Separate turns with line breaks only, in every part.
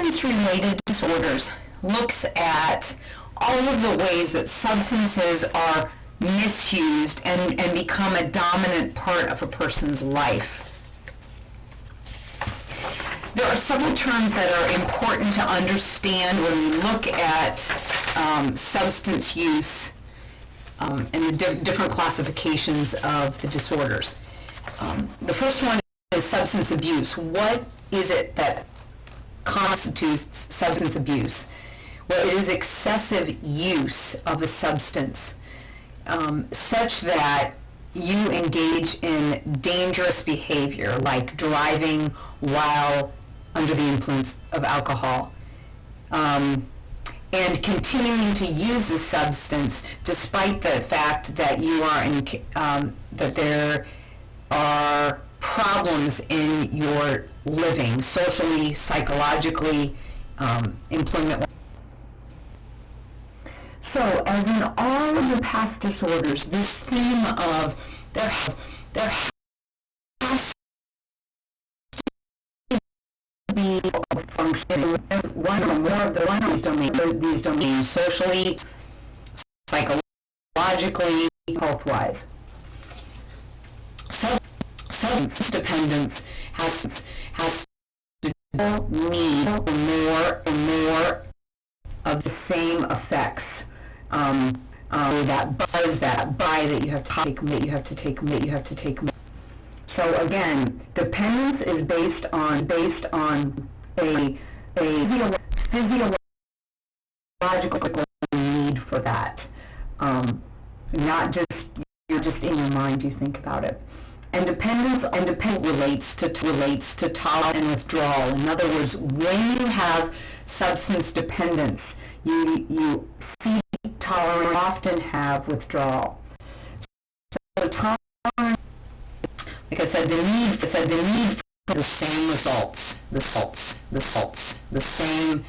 substance-related disorders looks at all of the ways that substances are misused and become a dominant part of a person's life. There are several terms that are important to understand when we look at substance use and the different classifications of the disorders. The first one is substance abuse. What is it that constitutes substance abuse? Well, it is excessive use of a substance such that you engage in dangerous behavior like driving while under the influence of alcohol, and continuing to use the substance despite the fact that you are that there are problems in your living, socially, psychologically, employment. So, as in all of the past disorders, this theme of there has to be a function, one or more of these domains, socially, psychologically, health-wise. Substance dependence has to need more and more of the same effects. That buzz, that buy that you have to take. So again, dependence is based on a physiological need for that. Not just you're just in your mind you think about it. And dependence relates to tolerance and withdrawal. In other words, when you have substance dependence, you see tolerance, often have withdrawal. So tolerance, like I said, the need for the same results, the same.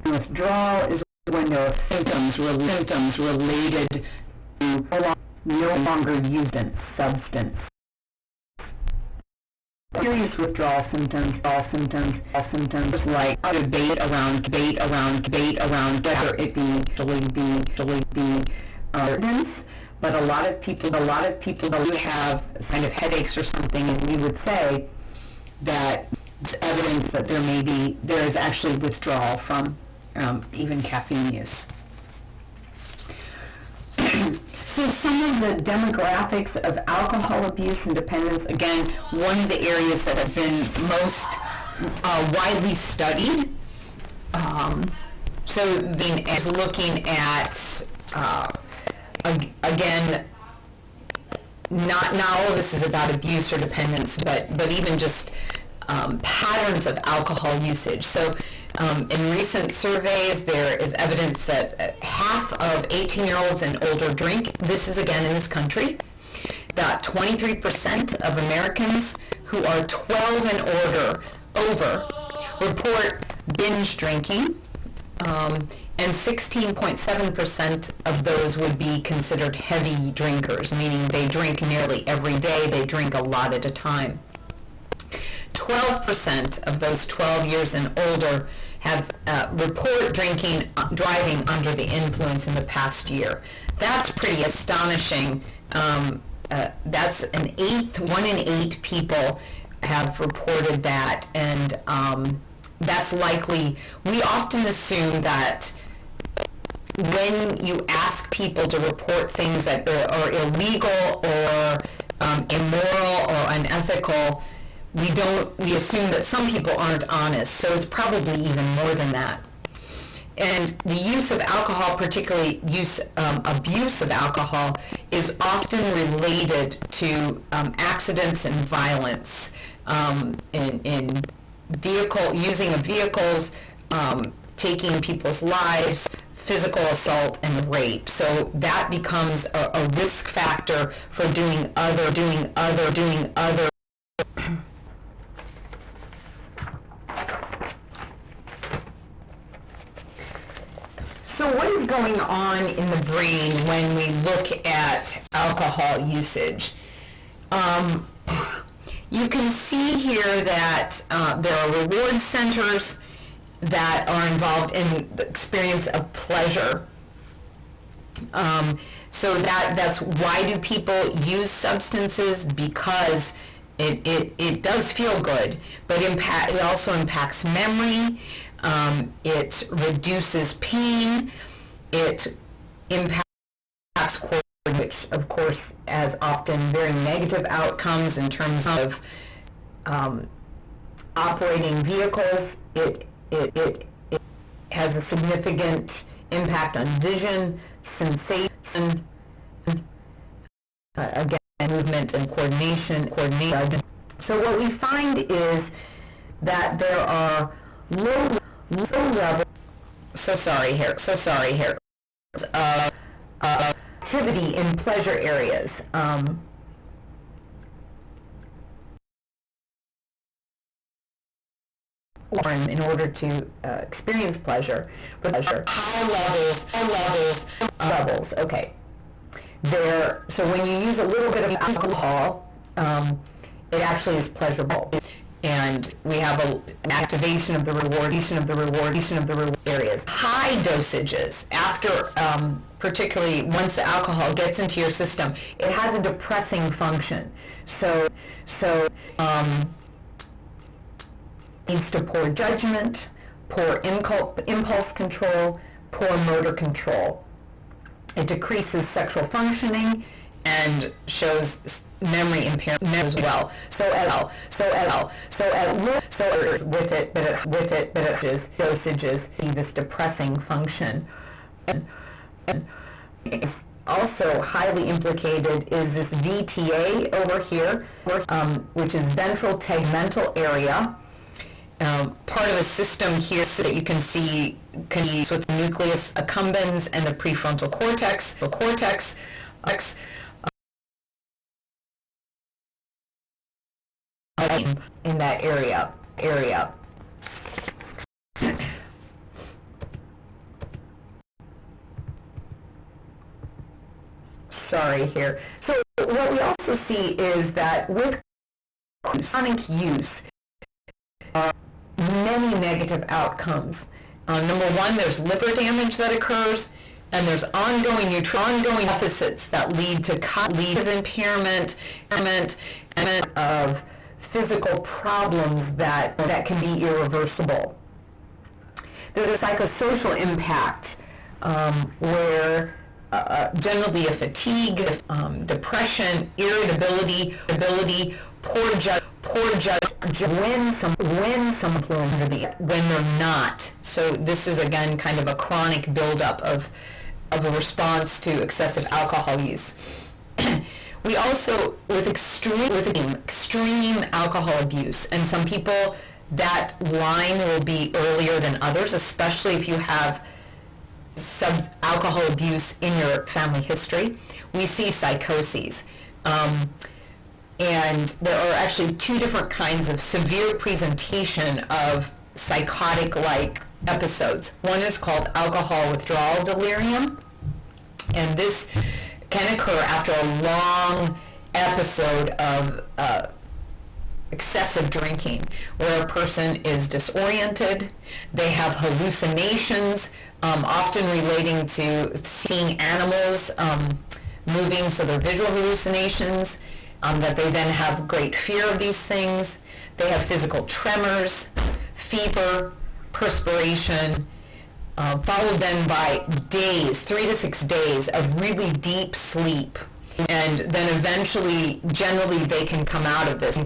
Withdrawal is when there are symptoms related to no longer used substance. Serious withdrawal symptoms like debate around whether it be ardence, but a lot of people do have kind of headaches or something, and we would say that it's evidence that there is actually withdrawal from even caffeine use. So some of the demographics of alcohol abuse and dependence, again, one of the areas that have been most widely studied. So being is looking at, again, not all of this is about abuse or dependence, but even just patterns of alcohol usage. So in recent surveys, there is evidence that half of 18-year-olds and older drink. This is again in this country. That 23% of Americans who are 12 and over report binge drinking, and 16.7% of those would be considered heavy drinkers, meaning they drink nearly every day, they drink a lot at a time. 12% of those 12 years and older have report driving under the influence in the past year. That's pretty astonishing. That's one in eight people have reported that, and that's likely. We often assume that when you ask people to report things that are illegal or immoral or unethical, we assume that some people aren't honest, so it's probably even more than that. And the use of alcohol, particularly abuse of alcohol, is often related to accidents and violence in using of vehicles, taking people's lives, physical assault, and rape. So that becomes a risk factor for doing other. So what is going on in the brain when we look at alcohol usage? You can see here that there are reward centers that are involved in the experience of pleasure. So that's why do people use substances? Because it does feel good, but it also impacts memory. It reduces pain. It impacts coordination, which of course has often very negative outcomes in terms of operating vehicles. It has a significant impact on vision, sensation, again, movement and coordination. So what we find is that there are low level. So sorry here. Activity in pleasure areas. In order to experience pleasure. High levels. Okay. So when you use a little bit of alcohol, it actually is pleasurable. And we have an activation of the reward areas. High dosages, after, particularly once the alcohol gets into your system, it has a depressing function. So leads to poor judgment, poor impulse control, poor motor control. It decreases sexual functioning and shows memory impairment as well. With it dosages see this depressing function. And also highly implicated is this VTA over here, which is ventral tegmental area. Part of a system here that you can see with the nucleus accumbens and the prefrontal cortex. In that area. Sorry here. So what we also see is that with chronic use, many negative outcomes. Number one, there's liver damage that occurs, and there's ongoing deficits that lead to cognitive impairment, of physical problems that can be irreversible. There's a psychosocial impact where generally a fatigue, depression, irritability, poor judgment when they're not. So this is again kind of a chronic buildup of a response to excessive alcohol use. We also, with extreme alcohol abuse, and some people that line will be earlier than others, especially if you have alcohol abuse in your family history. We see psychoses. And there are actually two different kinds of severe presentation of psychotic-like episodes. One is called alcohol withdrawal delirium, and this can occur after a long episode of excessive drinking, where a person is disoriented, they have hallucinations, often relating to seeing animals moving, so they're visual hallucinations, that they then have great fear of these things. They have physical tremors, fever, perspiration, followed then by days, 3 to 6 days of really deep sleep. And then eventually, generally, they can come out of this.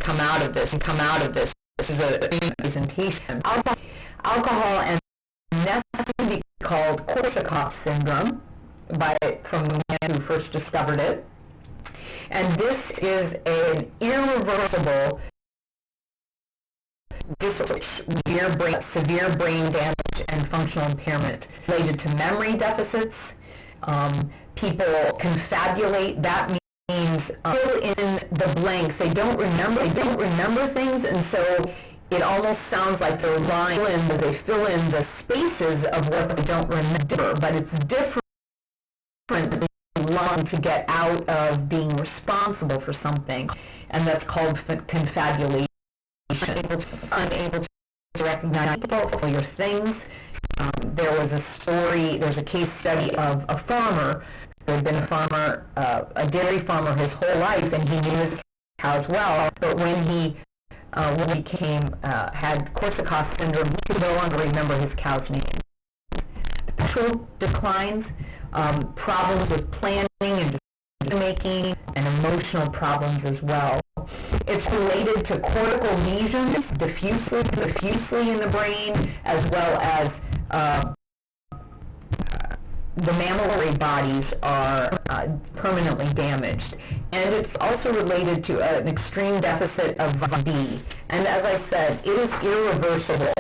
This is a presentation. Alcohol and necessarily called Korsakoff syndrome from the man who first discovered it. And this is an irreversible severe brain damage and functional impairment related to memory deficits. People confabulate. That means fill in the blanks. They don't remember things, and so it almost sounds like they're lying in, but they fill in the spaces of what they don't remember. But it's different than lying to get out of being responsible for something.
and that's called confabulation. Unable to recognize people for your things. There's a case study of a farmer who had been a farmer, a dairy farmer his whole life, and he knew his cows well, but when he had Korsakoff syndrome, he could no longer remember his cow's name. Sexual declines, problems with planning and decision-making, and emotional problems as well. It's related to cortical lesions diffusely in the brain, as well as the mammillary bodies are permanently damaged. And it's also related to an extreme deficit of vitamin D. And as I said, it is irreversible.